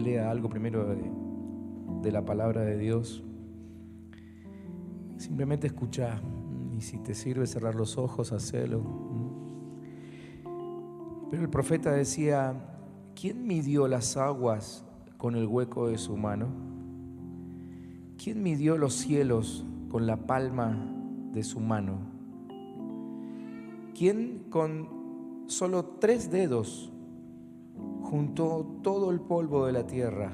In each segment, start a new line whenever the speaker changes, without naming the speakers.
lea algo primero de la palabra de Dios. Simplemente escucha, y si te sirve cerrar los ojos, hacelo. Pero el profeta decía: ¿quién midió las aguas con el hueco de su mano? ¿Quién midió los cielos con la palma de su mano? ¿Quién con solo 3 dedos juntó todo el polvo de la tierra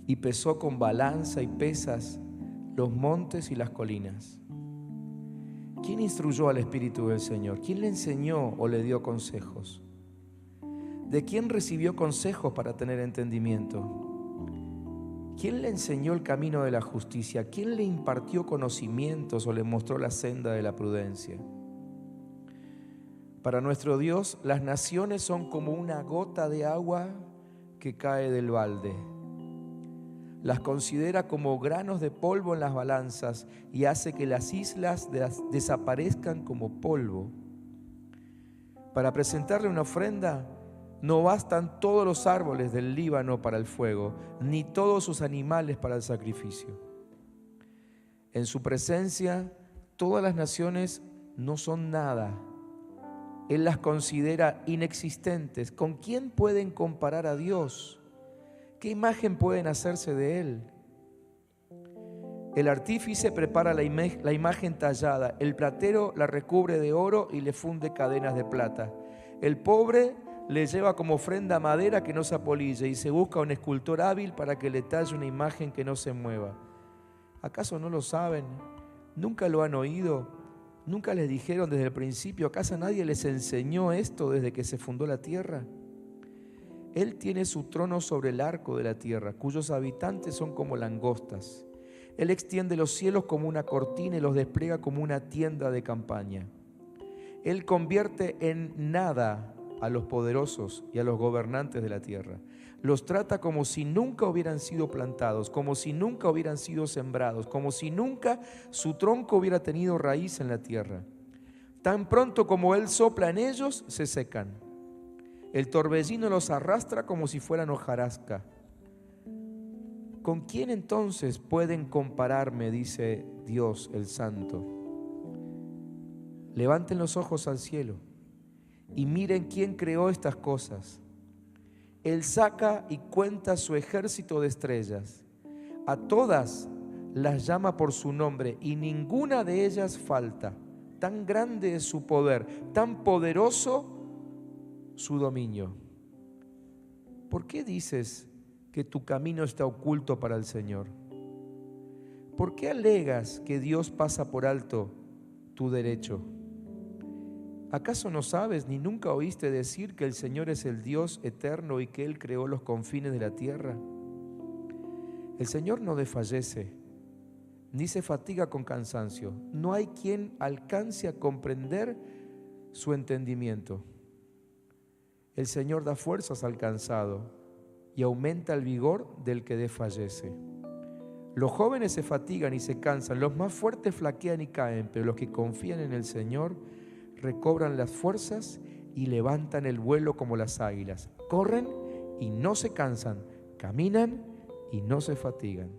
y pesó con balanza y pesas los montes y las colinas? ¿Quién instruyó al Espíritu del Señor? ¿Quién le enseñó o le dio consejos? ¿De quién recibió consejos para tener entendimiento? ¿Quién le enseñó el camino de la justicia? ¿Quién le impartió conocimientos o le mostró la senda de la prudencia? Para nuestro Dios, las naciones son como una gota de agua que cae del balde. Las considera como granos de polvo en las balanzas y hace que las islas desaparezcan como polvo. Para presentarle una ofrenda, no bastan todos los árboles del Líbano para el fuego, ni todos sus animales para el sacrificio. En su presencia, todas las naciones no son nada. Él las considera inexistentes. ¿Con quién pueden comparar a Dios? ¿Qué imagen pueden hacerse de Él? El artífice prepara la imagen tallada, el platero la recubre de oro y le funde cadenas de plata. El pobre le lleva como ofrenda madera que no se apolille y se busca un escultor hábil para que le talle una imagen que no se mueva. ¿Acaso no lo saben? ¿Nunca lo han oído? ¿Nunca les dijeron desde el principio? ¿Acaso nadie les enseñó esto desde que se fundó la tierra? Él tiene su trono sobre el arco de la tierra, cuyos habitantes son como langostas. Él extiende los cielos como una cortina y los despliega como una tienda de campaña. Él convierte en nada a los poderosos y a los gobernantes de la tierra. Los trata como si nunca hubieran sido plantados, como si nunca hubieran sido sembrados, como si nunca su tronco hubiera tenido raíz en la tierra. Tan pronto como Él sopla en ellos, se secan. El torbellino los arrastra como si fueran hojarasca. ¿Con quién entonces pueden compararme?, dice Dios el Santo. Levanten los ojos al cielo y miren quién creó estas cosas. Él saca y cuenta su ejército de estrellas. A todas las llama por su nombre y ninguna de ellas falta. Tan grande es su poder, tan poderoso su dominio. ¿Por qué dices que tu camino está oculto para el Señor? ¿Por qué alegas que Dios pasa por alto tu derecho? ¿Acaso no sabes ni nunca oíste decir que el Señor es el Dios eterno y que Él creó los confines de la tierra? El Señor no desfallece, ni se fatiga con cansancio. No hay quien alcance a comprender su entendimiento. El Señor da fuerzas al cansado y aumenta el vigor del que desfallece. Los jóvenes se fatigan y se cansan, los más fuertes flaquean y caen, pero los que confían en el Señor recobran las fuerzas y levantan el vuelo como las águilas. Corren y no se cansan, caminan y no se fatigan.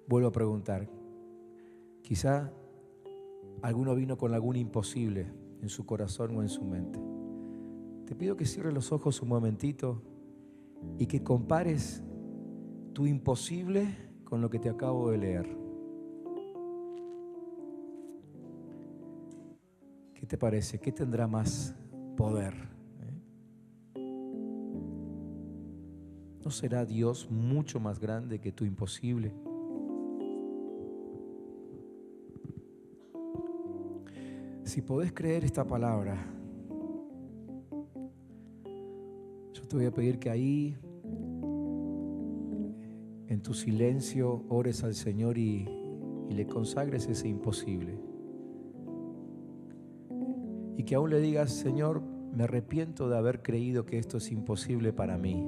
Vuelvo a preguntar, quizá alguno vino con algún imposible en su corazón o en su mente. Te pido que cierres los ojos un momentito y que compares tu imposible con lo que te acabo de leer. ¿Qué te parece? ¿Qué tendrá más poder? ¿No será Dios mucho más grande que tu imposible? Si podés creer esta palabra, yo te voy a pedir que ahí, en tu silencio, ores al Señor y le consagres ese imposible. Y que aún le digas: Señor, me arrepiento de haber creído que esto es imposible para mí.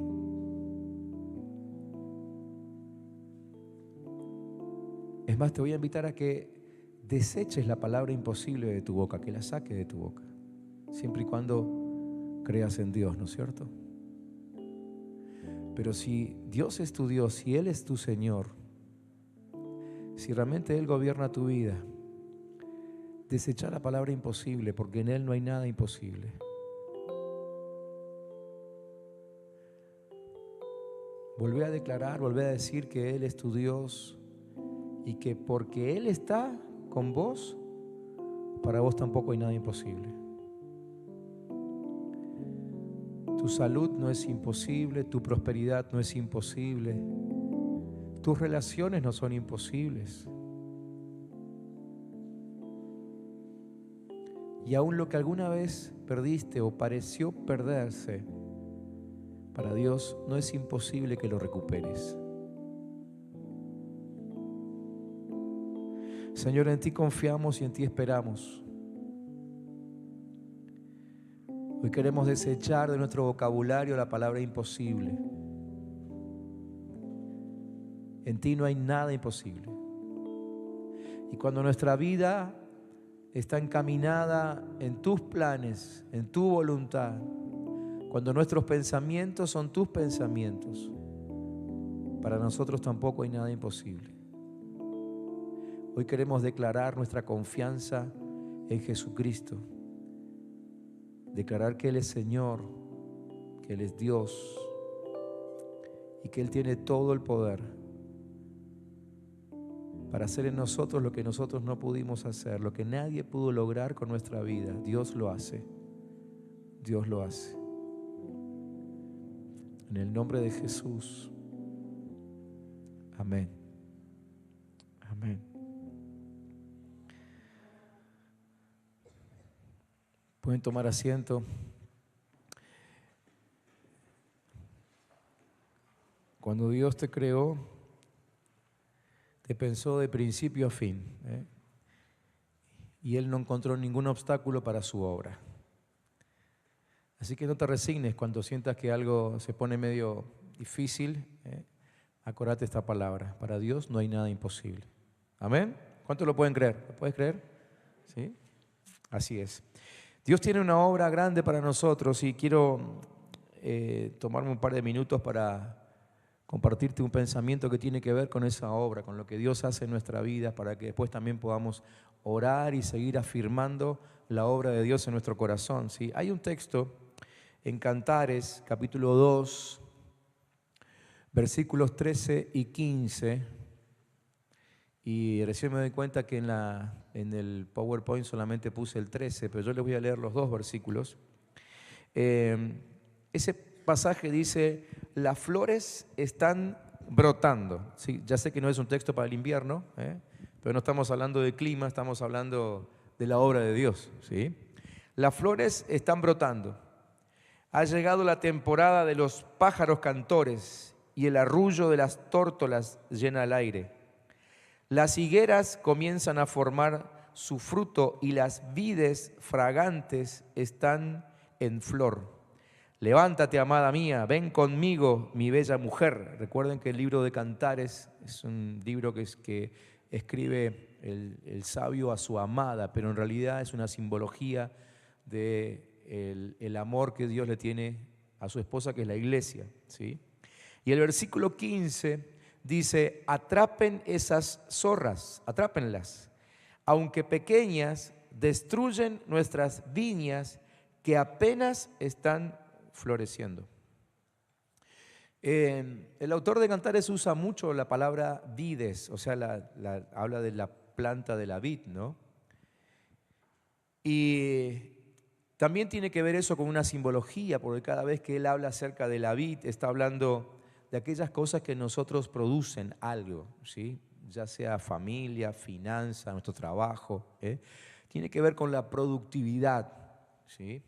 Es más, te voy a invitar a que deseches la palabra imposible de tu boca, que la saques de tu boca, siempre y cuando creas en Dios, ¿no es cierto? Pero si Dios es tu Dios, si Él es tu Señor, si realmente Él gobierna tu vida, desecha la palabra imposible, porque en Él no hay nada imposible. Volvé a declarar, volvé a decir que Él es tu Dios y que porque Él está con vos, para vos tampoco hay nada imposible. Tu salud no es imposible, tu prosperidad no es imposible, tus relaciones no son imposibles. Y aún lo que alguna vez perdiste o pareció perderse, para Dios no es imposible que lo recuperes. Señor, en ti confiamos y en ti esperamos. Hoy queremos desechar de nuestro vocabulario la palabra imposible. En ti no hay nada imposible. Y cuando nuestra vida está encaminada en tus planes, en tu voluntad, cuando nuestros pensamientos son tus pensamientos, para nosotros tampoco hay nada imposible. Hoy queremos declarar nuestra confianza en Jesucristo. Declarar que Él es Señor, que Él es Dios y que Él tiene todo el poder para hacer en nosotros lo que nosotros no pudimos hacer, lo que nadie pudo lograr con nuestra vida. Dios lo hace. Dios lo hace. En el nombre de Jesús. Amén. Amén. Pueden tomar asiento. Cuando Dios te creó, te pensó de principio a fin, y Él no encontró ningún obstáculo para su obra. Así que no te resignes cuando sientas que algo se pone medio difícil. Acordate esta palabra: para Dios no hay nada imposible. Amén. ¿Cuántos lo pueden creer? ¿Lo puedes creer? ¿Sí? Así es. Dios tiene una obra grande para nosotros y quiero tomarme un par de minutos para compartirte un pensamiento que tiene que ver con esa obra, con lo que Dios hace en nuestra vida, para que después también podamos orar y seguir afirmando la obra de Dios en nuestro corazón, ¿sí? Hay un texto en Cantares, capítulo 2, versículos 13 y 15, y recién me doy cuenta que en el PowerPoint solamente puse el 13, pero yo les voy a leer los dos versículos. Ese pasaje dice: las flores están brotando. Sí, ya sé que no es un texto para el invierno, pero no estamos hablando de clima, estamos hablando de la obra de Dios, ¿sí? Las flores están brotando. Ha llegado la temporada de los pájaros cantores y el arrullo de las tórtolas llena el aire. Las higueras comienzan a formar su fruto y las vides fragantes están en flor. Levántate, amada mía, ven conmigo, mi bella mujer. Recuerden que el libro de Cantares es un libro que escribe el sabio a su amada, pero en realidad es una simbología del amor que Dios le tiene a su esposa, que es la iglesia, ¿sí? Y el versículo 15 dice: atrapen esas zorras, atrápenlas, aunque pequeñas, destruyen nuestras viñas que apenas están floreciendo. El autor de Cantares usa mucho la palabra vides, o sea, habla de la planta de la vid, ¿no? Y también tiene que ver eso con una simbología, porque cada vez que él habla acerca de la vid, está hablando de aquellas cosas que nosotros producen algo, ¿sí? Ya sea familia, finanza, nuestro trabajo, tiene que ver con la productividad, ¿sí?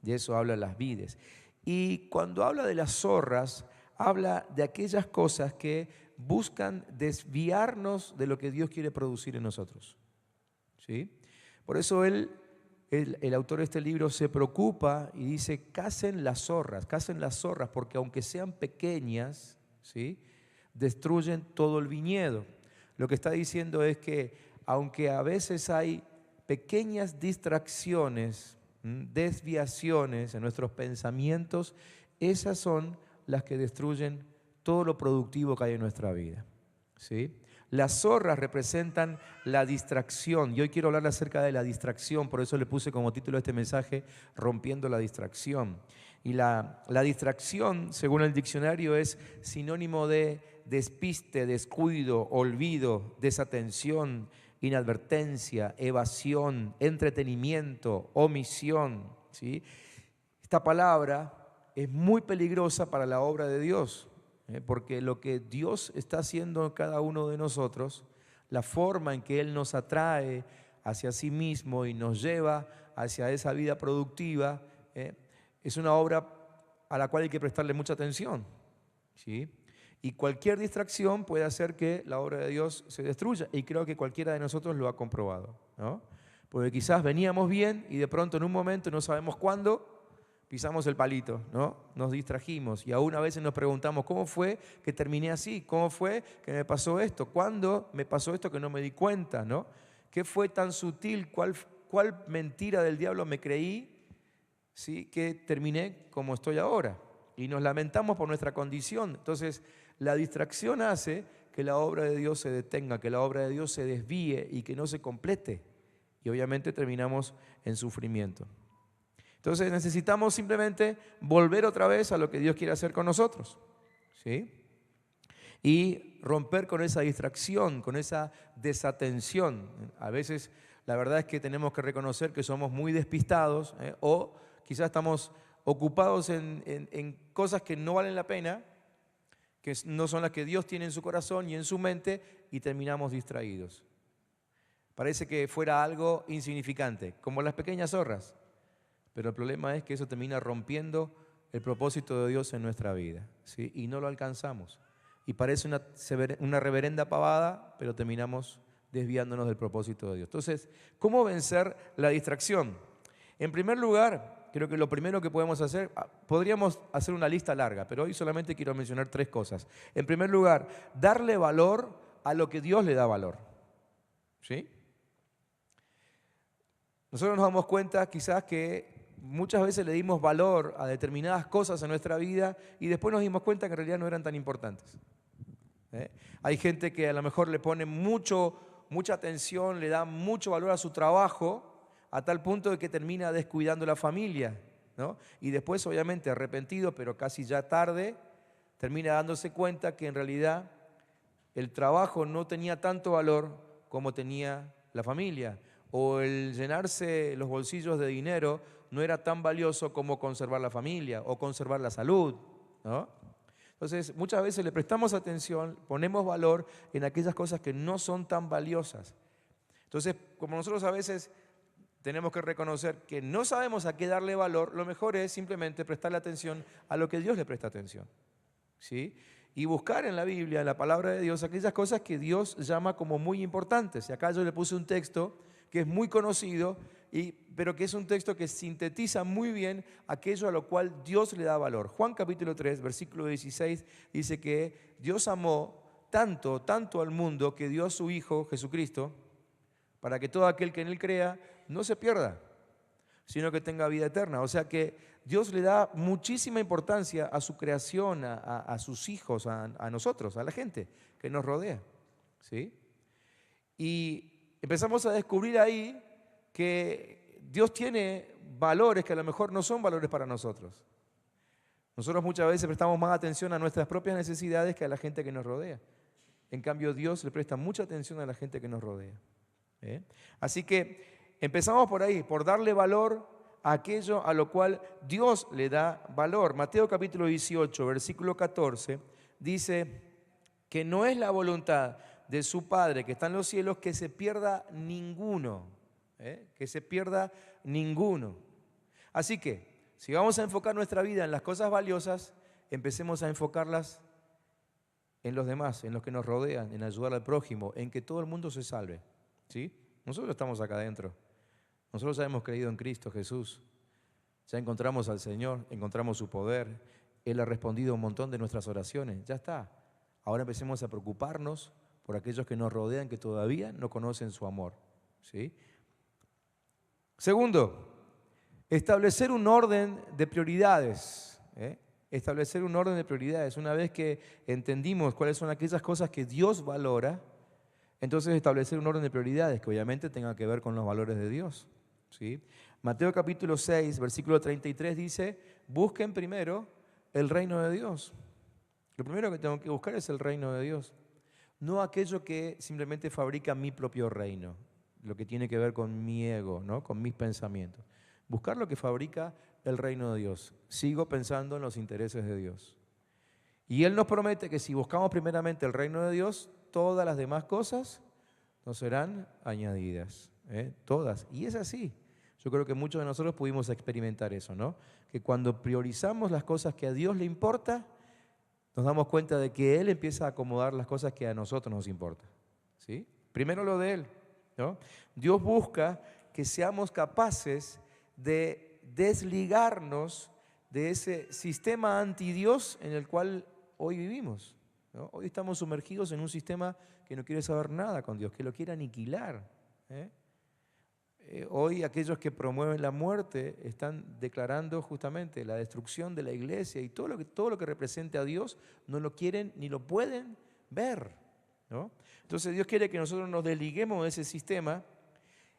De eso hablan las vides. Y cuando habla de las zorras, habla de aquellas cosas que buscan desviarnos de lo que Dios quiere producir en nosotros, ¿sí? Por eso el autor de este libro se preocupa y dice: casen las zorras, porque aunque sean pequeñas, ¿sí?, destruyen todo el viñedo. Lo que está diciendo es que aunque a veces hay pequeñas distracciones desviaciones en nuestros pensamientos, esas son las que destruyen todo lo productivo que hay en nuestra vida, ¿sí? Las zorras representan la distracción, y hoy quiero hablar acerca de la distracción, por eso le puse como título a este mensaje, Rompiendo la distracción. Y la distracción, según el diccionario, es sinónimo de despiste, descuido, olvido, desatención, inadvertencia, evasión, entretenimiento, omisión, ¿sí? Esta palabra es muy peligrosa para la obra de Dios, porque lo que Dios está haciendo en cada uno de nosotros, la forma en que Él nos atrae hacia sí mismo y nos lleva hacia esa vida productiva, es una obra a la cual hay que prestarle mucha atención, ¿sí? Y cualquier distracción puede hacer que la obra de Dios se destruya, y creo que cualquiera de nosotros lo ha comprobado, ¿no? Porque quizás veníamos bien y de pronto en un momento, no sabemos cuándo, pisamos el palito, ¿no? Nos distrajimos y aún a veces nos preguntamos, ¿cómo fue que terminé así? ¿Cómo fue que me pasó esto? ¿Cuándo me pasó esto que no me di cuenta, ¿no? ¿Qué fue tan sutil? ¿Cuál mentira del diablo me creí, ¿sí?, que terminé como estoy ahora? Y nos lamentamos por nuestra condición. Entonces, la distracción hace que la obra de Dios se detenga, que la obra de Dios se desvíe y que no se complete. Y obviamente terminamos en sufrimiento. Entonces necesitamos simplemente volver otra vez a lo que Dios quiere hacer con nosotros, ¿sí? Y romper con esa distracción, con esa desatención. A veces la verdad es que tenemos que reconocer que somos muy despistados, o quizás estamos ocupados en cosas que no valen la pena, que no son las que Dios tiene en su corazón y en su mente, y terminamos distraídos. Parece que fuera algo insignificante, como las pequeñas zorras. Pero el problema es que eso termina rompiendo el propósito de Dios en nuestra vida, ¿sí? Y no lo alcanzamos. Y parece una reverenda pavada, pero terminamos desviándonos del propósito de Dios. Entonces, ¿cómo vencer la distracción? En primer lugar, creo que lo primero que podemos hacer, podríamos hacer una lista larga, pero hoy solamente quiero mencionar 3 cosas. En primer lugar, darle valor a lo que Dios le da valor, ¿sí? Nosotros nos damos cuenta quizás que muchas veces le dimos valor a determinadas cosas en nuestra vida y después nos dimos cuenta que en realidad no eran tan importantes. Hay gente que a lo mejor le pone mucha atención, le da mucho valor a su trabajo, a tal punto de que termina descuidando la familia, ¿no? Y después, obviamente, arrepentido, pero casi ya tarde, termina dándose cuenta que en realidad el trabajo no tenía tanto valor como tenía la familia, o el llenarse los bolsillos de dinero no era tan valioso como conservar la familia o conservar la salud, ¿no? Entonces, muchas veces le prestamos atención, ponemos valor en aquellas cosas que no son tan valiosas. Entonces, como nosotros a veces tenemos que reconocer que no sabemos a qué darle valor, lo mejor es simplemente prestarle atención a lo que Dios le presta atención, ¿sí? Y buscar en la Biblia, en la palabra de Dios, aquellas cosas que Dios llama como muy importantes. Y acá yo le puse un texto que es muy conocido, pero que es un texto que sintetiza muy bien aquello a lo cual Dios le da valor. Juan capítulo 3, versículo 16, dice que Dios amó tanto al mundo que dio a su Hijo Jesucristo, para que todo aquel que en Él crea no se pierda, sino que tenga vida eterna. O sea que Dios le da muchísima importancia a su creación, a sus hijos, a nosotros, a la gente que nos rodea, ¿sí? Y empezamos a descubrir ahí que Dios tiene valores que a lo mejor no son valores para nosotros. Nosotros muchas veces prestamos más atención a nuestras propias necesidades que a la gente que nos rodea. En cambio, Dios le presta mucha atención a la gente que nos rodea. Así que empezamos por ahí, por darle valor a aquello a lo cual Dios le da valor. Mateo capítulo 18, versículo 14, dice que no es la voluntad de su Padre que está en los cielos que se pierda ninguno, que se pierda ninguno. Así que, si vamos a enfocar nuestra vida en las cosas valiosas, empecemos a enfocarlas en los demás, en los que nos rodean, en ayudar al prójimo, en que todo el mundo se salve, ¿sí? Nosotros estamos acá adentro. Nosotros ya hemos creído en Cristo Jesús. Ya encontramos al Señor, encontramos su poder. Él ha respondido a un montón de nuestras oraciones. Ya está. Ahora empecemos a preocuparnos por aquellos que nos rodean, que todavía no conocen su amor, ¿sí? Segundo, Establecer un orden de prioridades. Establecer un orden de prioridades. Una vez que entendimos cuáles son aquellas cosas que Dios valora, entonces establecer un orden de prioridades que obviamente tenga que ver con los valores de Dios. ¿Sí? Mateo capítulo 6, versículo 33 dice, busquen primero el reino de Dios. Lo primero que tengo que buscar es el reino de Dios. No aquello que simplemente fabrica mi propio reino, lo que tiene que ver con mi ego, ¿no? Con mis pensamientos. Buscar lo que fabrica el reino de Dios. Sigo pensando en los intereses de Dios. Y Él nos promete que si buscamos primeramente el reino de Dios, todas las demás cosas nos serán añadidas. Todas. Y es así. Yo creo que muchos de nosotros pudimos experimentar eso, ¿no? Que cuando priorizamos las cosas que a Dios le importa, nos damos cuenta de que Él empieza a acomodar las cosas que a nosotros nos importan. ¿Sí? Primero lo de Él, ¿no? Dios busca que seamos capaces de desligarnos de ese sistema anti-Dios en el cual hoy vivimos, ¿no? Hoy estamos sumergidos en un sistema que no quiere saber nada con Dios, que lo quiere aniquilar. Hoy aquellos que promueven la muerte están declarando justamente la destrucción de la iglesia y todo lo que represente a Dios no lo quieren ni lo pueden ver, ¿no? Entonces Dios quiere que nosotros nos desliguemos de ese sistema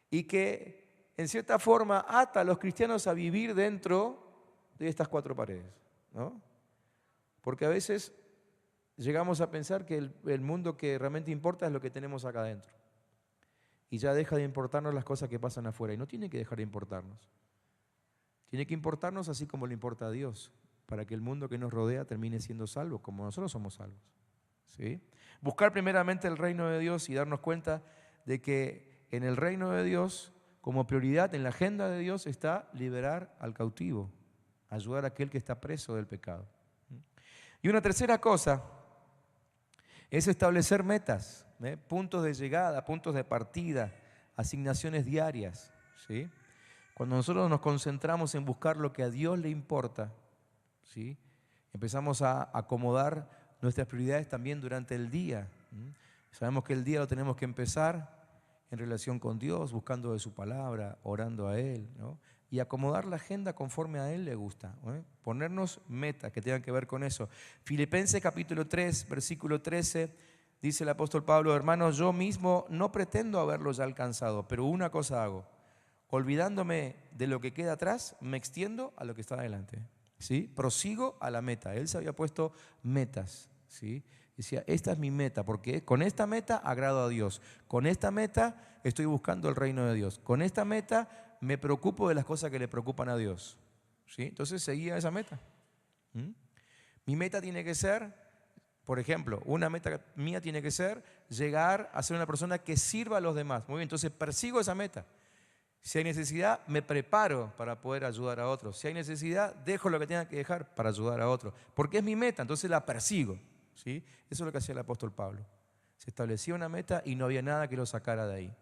y que en cierta forma ata a los cristianos a vivir dentro de estas cuatro paredes, ¿no? Porque a veces llegamos a pensar que el mundo que realmente importa es lo que tenemos acá adentro. Y ya deja de importarnos las cosas que pasan afuera. Y no tiene que dejar de importarnos. Tiene que importarnos así como le importa a Dios, para que el mundo que nos rodea termine siendo salvo, como nosotros somos salvos. ¿Sí? Buscar primeramente el reino de Dios y darnos cuenta de que en el reino de Dios, como prioridad en la agenda de Dios, está liberar al cautivo, ayudar a aquel que está preso del pecado. Y una tercera cosa es establecer metas, puntos de llegada, puntos de partida, asignaciones diarias. ¿Sí? Cuando nosotros nos concentramos en buscar lo que a Dios le importa, ¿sí? Empezamos a acomodar nuestras prioridades también durante el día. Sabemos que el día lo tenemos que empezar en relación con Dios, buscando de su palabra, orando a Él, ¿no? Y acomodar la agenda conforme a Él le gusta, ponernos metas que tengan que ver con eso. Filipenses capítulo 3, versículo 13, dice el apóstol Pablo, hermanos, yo mismo no pretendo haberlo ya alcanzado, pero una cosa hago, olvidándome de lo que queda atrás, me extiendo a lo que está adelante. ¿Sí? Prosigo a la meta. Él se había puesto metas, ¿sí? Decía, esta es mi meta, porque con esta meta agrado a Dios. Con esta meta estoy buscando el reino de Dios. Con esta meta me preocupo de las cosas que le preocupan a Dios. ¿Sí? Entonces seguía esa meta. Mi meta tiene que ser, por ejemplo, una meta mía tiene que ser llegar a ser una persona que sirva a los demás. Muy bien, entonces persigo esa meta. Si hay necesidad, me preparo para poder ayudar a otros. Si hay necesidad, dejo lo que tenga que dejar para ayudar a otros. Porque es mi meta, entonces la persigo. ¿Sí? Eso es lo que hacía el apóstol Pablo. Se establecía una meta y no había nada que lo sacara de ahí.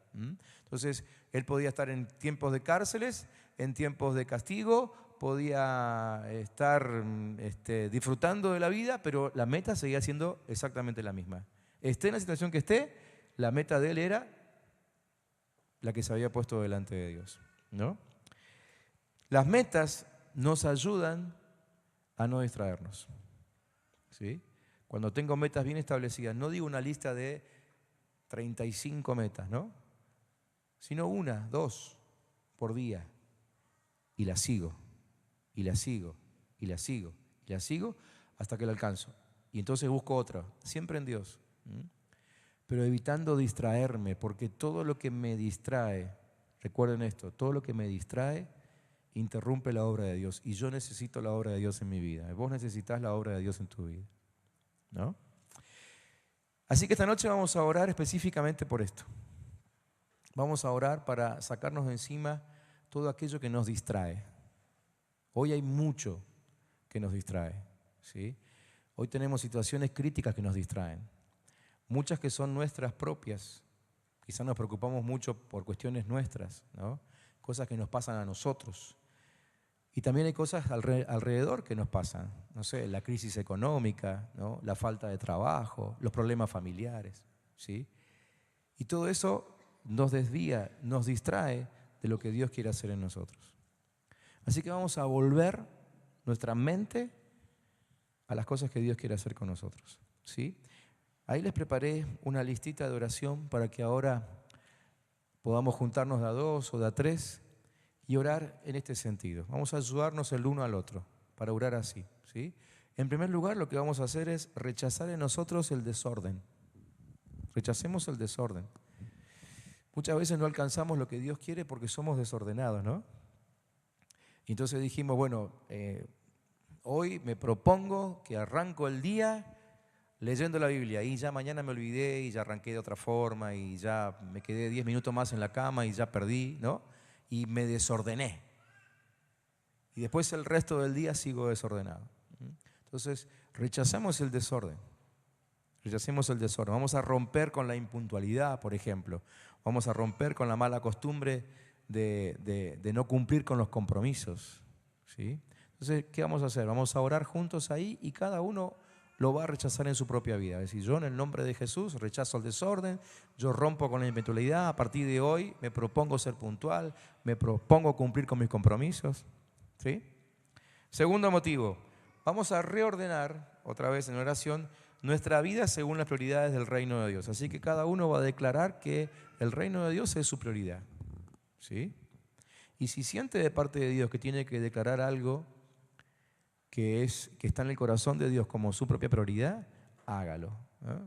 Entonces, él podía estar en tiempos de cárceles, en tiempos de castigo, podía estar disfrutando de la vida, pero la meta seguía siendo exactamente la misma. Esté en la situación que esté, la meta de él era la que se había puesto delante de Dios, ¿no? Las metas nos ayudan a no distraernos, ¿sí? Cuando tengo metas bien establecidas, no digo una lista de 35 metas, ¿no? Sino una, dos por día. Y las sigo, y las sigo, y las sigo, y las sigo hasta que la alcanzo. Y entonces busco otra, siempre en Dios. Pero evitando distraerme, porque todo lo que me distrae, recuerden esto, todo lo que me distrae interrumpe la obra de Dios. Y yo necesito la obra de Dios en mi vida. Vos necesitas la obra de Dios en tu vida, ¿no? Así que esta noche vamos a orar específicamente por esto. Vamos a orar para sacarnos de encima todo aquello que nos distrae. Hoy hay mucho que nos distrae, ¿sí? Hoy tenemos situaciones críticas que nos distraen. Muchas que son nuestras propias. Quizás nos preocupamos mucho por cuestiones nuestras, ¿no? Cosas que nos pasan a nosotros. Y también hay cosas alrededor que nos pasan. No sé, la crisis económica, ¿no? La falta de trabajo, los problemas familiares, ¿sí? Y todo eso nos desvía, nos distrae de lo que Dios quiere hacer en nosotros. Así que vamos a volver nuestra mente a las cosas que Dios quiere hacer con nosotros, ¿sí? Ahí les preparé una listita de oración para que ahora podamos juntarnos de a dos o de a tres y orar en este sentido. Vamos a ayudarnos el uno al otro para orar así, ¿sí? En primer lugar, lo que vamos a hacer es rechazar en nosotros el desorden. Rechacemos el desorden. Muchas veces no alcanzamos lo que Dios quiere porque somos desordenados, ¿no? Y entonces dijimos, bueno, hoy me propongo que arranco el día leyendo la Biblia y ya mañana me olvidé y ya arranqué de otra forma y ya me quedé 10 minutos más en la cama y ya perdí, ¿no? Y me desordené. Y después el resto del día sigo desordenado. Entonces, rechazamos el desorden. Rechacemos el desorden. Vamos a romper con la impuntualidad, por ejemplo. Vamos a romper con la mala costumbre de no cumplir con los compromisos, ¿sí? Entonces, ¿qué vamos a hacer? Vamos a orar juntos ahí y cada uno lo va a rechazar en su propia vida. Es decir, yo en el nombre de Jesús rechazo el desorden, yo rompo con la impuntualidad, a partir de hoy me propongo ser puntual, me propongo cumplir con mis compromisos, ¿sí? Segundo motivo, vamos a reordenar, otra vez en oración, nuestra vida según las prioridades del reino de Dios. Así que cada uno va a declarar que el reino de Dios es su prioridad, ¿sí? Y si siente de parte de Dios que tiene que declarar algo que está en el corazón de Dios como su propia prioridad, hágalo, ¿eh?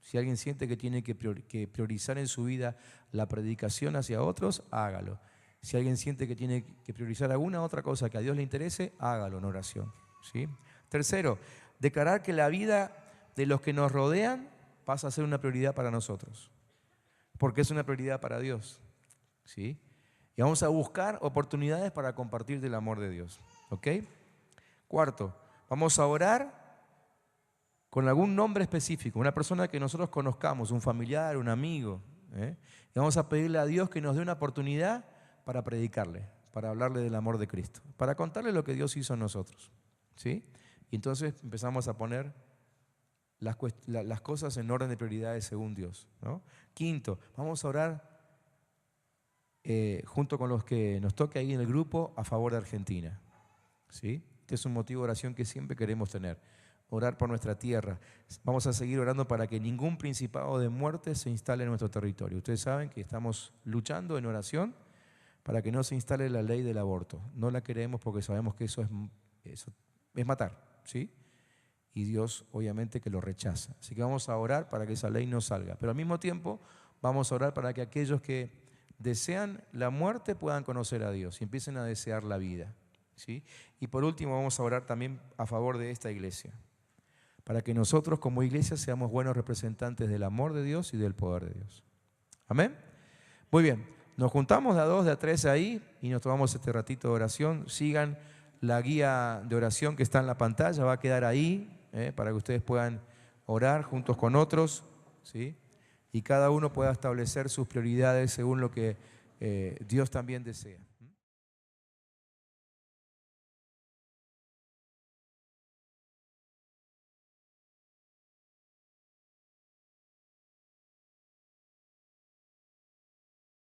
Si alguien siente que tiene que priorizar en su vida la predicación hacia otros, hágalo. Si alguien siente que tiene que priorizar alguna otra cosa que a Dios le interese, hágalo en oración, ¿sí? Tercero, declarar que la vida de los que nos rodean pasa a ser una prioridad para nosotros, porque es una prioridad para Dios, ¿sí? Y vamos a buscar oportunidades para compartir del amor de Dios, ¿ok? Cuarto, vamos a orar con algún nombre específico, una persona que nosotros conozcamos, un familiar, un amigo, ¿eh? Y vamos a pedirle a Dios que nos dé una oportunidad para predicarle, para hablarle del amor de Cristo, para contarle lo que Dios hizo en nosotros, ¿sí? Y entonces empezamos a poner las cosas en orden de prioridades según Dios, ¿no? Quinto, vamos a orar junto con los que nos toque ahí en el grupo a favor de Argentina, ¿sí? Este es un motivo de oración que siempre queremos tener, orar por nuestra tierra. Vamos a seguir orando para que ningún principado de muerte se instale en nuestro territorio. Ustedes saben que estamos luchando en oración para que no se instale la ley del aborto. No la queremos porque sabemos que eso es matar, ¿sí? Y Dios obviamente que lo rechaza. Así que vamos a orar para que esa ley no salga. Pero al mismo tiempo vamos a orar para que aquellos que desean la muerte puedan conocer a Dios y empiecen a desear la vida, ¿sí? Y por último vamos a orar también a favor de esta iglesia, para que nosotros como iglesia seamos buenos representantes del amor de Dios y del poder de Dios. ¿Amén? Muy bien, nos juntamos de a dos, de a tres ahí y nos tomamos este ratito de oración. Sigan la guía de oración que está en la pantalla, va a quedar ahí para que ustedes puedan orar juntos con otros, ¿sí? Y cada uno pueda establecer sus prioridades según lo que Dios también desea.